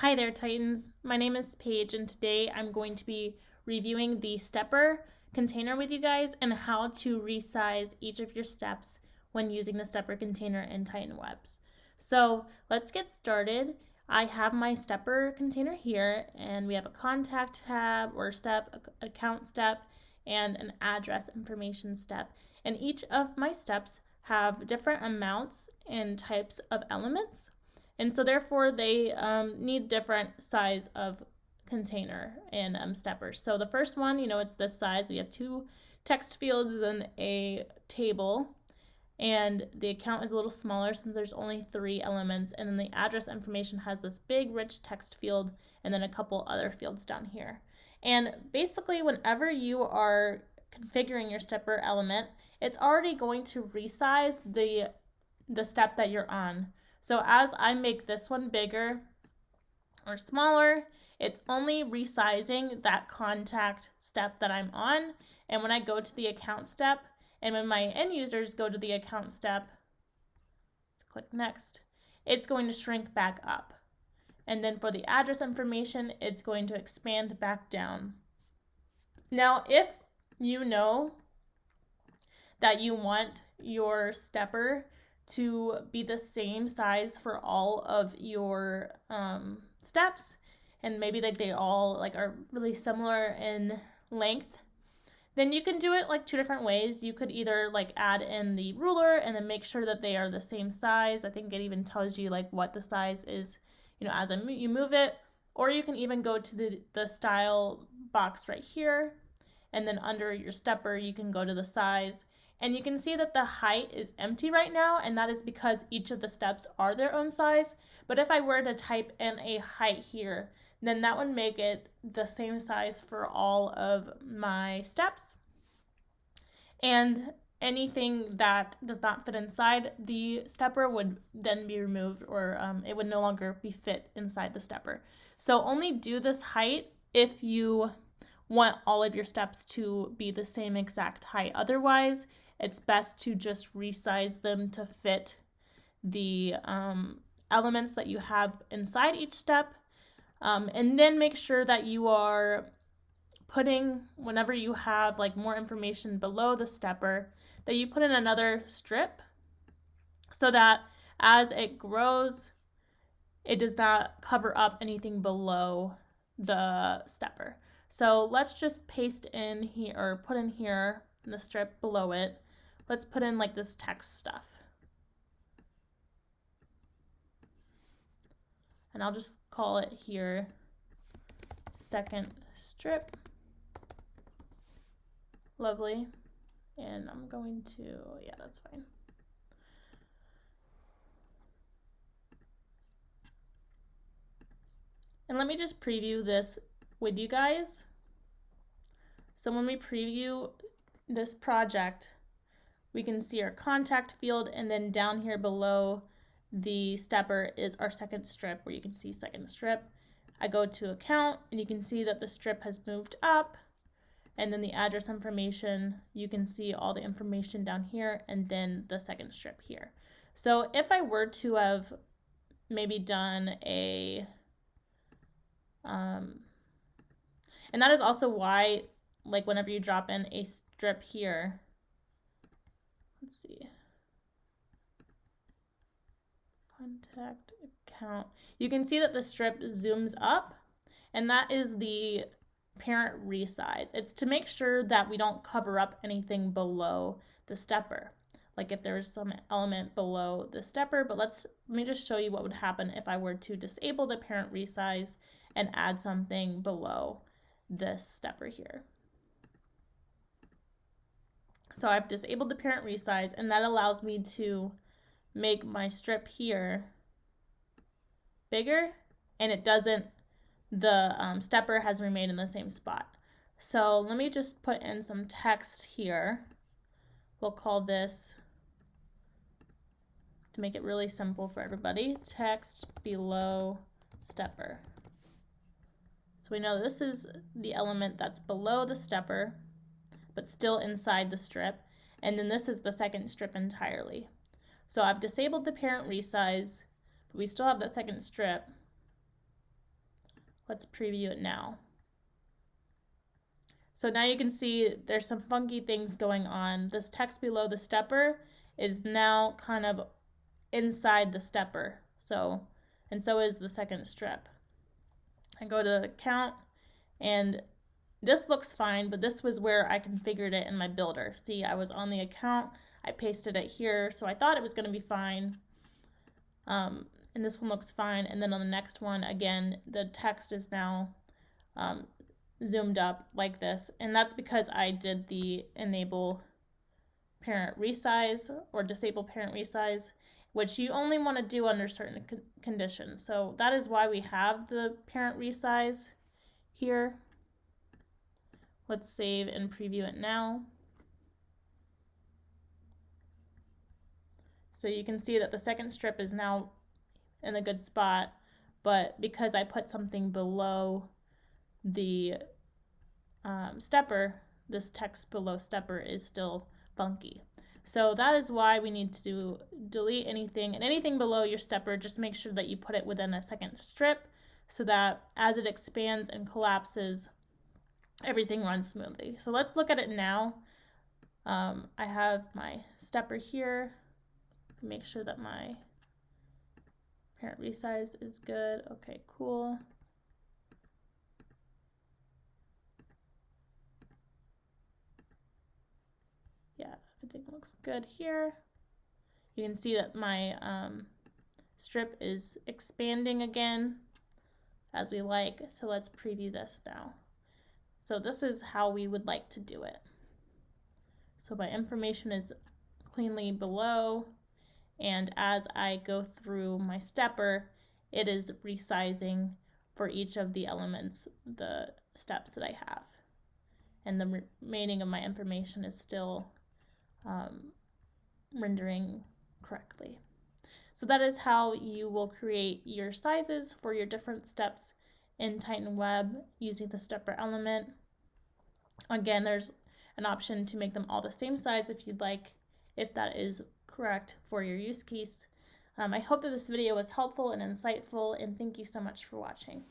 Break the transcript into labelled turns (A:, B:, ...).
A: Hi there, Titans. My name is Paige, and today I'm going to be reviewing the stepper container with you guys and how to resize each of your steps when using the stepper container in Titan Webs. So let's get started. I have my stepper container here, and we have a contact tab or step, account step, and an address information step. And each of my steps have different amounts and types of elements. And so therefore they need different size of container and steppers. So the first one, it's this size. We have 2 text fields and a table. And the account is a little smaller since there's only 3 elements. And then the address information has this big rich text field and then a couple other fields down here. And basically whenever you are configuring your stepper element, it's already going to resize the step that you're on. So as I make this one bigger or smaller, it's only resizing that contact step that I'm on. And when I go to the account step, and when my end users go to the account step, let's click next, it's going to shrink back up. And then for the address information, it's going to expand back down. Now, if you know that you want your stepper to be the same size for all of your steps, and maybe they all are really similar in length, then you can do it 2 different ways. You could either add in the ruler and then make sure that they are the same size. I think it even tells you what the size is, as you move it. Or you can even go to the style box right here, and then under your stepper you can go to the size. And you can see that the height is empty right now, and that is because each of the steps are their own size. But if I were to type in a height here, then that would make it the same size for all of my steps. And anything that does not fit inside the stepper would then be removed, or it would no longer be fit inside the stepper. So only do this height if you want all of your steps to be the same exact height. Otherwise, it's best to just resize them to fit the elements that you have inside each step. And then make sure that you are putting, whenever you have more information below the stepper, that you put in another strip so that as it grows, it does not cover up anything below the stepper. So let's just paste in here, or put in here in the strip below it. Let's put in this text stuff. And I'll just call it here second strip. Lovely. And I'm going to, yeah, that's fine. And let me just preview this with you guys. So when we preview this project, we can see our contact field, and then down here below the stepper is our second strip, where you can see second strip. I go to account, and you can see that the strip has moved up, and then the address information, you can see all the information down here, and then the second strip here. So if I were to have maybe done a, and that is also why, whenever you drop in a strip here, let's see, contact account, you can see that the strip zooms up, and that is the parent resize. It's to make sure that we don't cover up anything below the stepper, if there's some element below the stepper. But let me just show you what would happen if I were to disable the parent resize and add something below this stepper here. So I've disabled the parent resize, and that allows me to make my strip here bigger, and it doesn't, the stepper has remained in the same spot. So let me just put in some text here. We'll call this, to make it really simple for everybody, text below stepper. So we know this is the element that's below the stepper, but still inside the strip. And then this is the second strip entirely. So I've disabled the parent resize, but we still have that second strip. Let's preview it now. So now you can see there's some funky things going on. This text below the stepper is now kind of inside the stepper. And so is the second strip. I go to count, and this looks fine, but this was where I configured it in my builder. See, I was on the account, I pasted it here, so I thought it was going to be fine. And this one looks fine. And then on the next one, again, the text is now zoomed up like this. And that's because I did the enable parent resize or disable parent resize, which you only want to do under certain conditions. So that is why we have the parent resize here. Let's save and preview it now. So you can see that the second strip is now in a good spot, but because I put something below the stepper, this text below stepper is still funky. So that is why we need to delete anything, and anything below your stepper, just make sure that you put it within a second strip so that as it expands and collapses, everything runs smoothly. So let's look at it now. I have my stepper here. Make sure that my parent resize is good. Okay, cool. Yeah, everything looks good here. You can see that my strip is expanding again as we like. So let's preview this now. So this is how we would like to do it. So my information is cleanly below, and as I go through my stepper, it is resizing for each of the elements, the steps that I have. And the remaining of my information is still rendering correctly. So that is how you will create your sizes for your different steps in Titan Web using the stepper element. Again, there's an option to make them all the same size if you'd like, if that is correct for your use case. I hope that this video was helpful and insightful, and thank you so much for watching.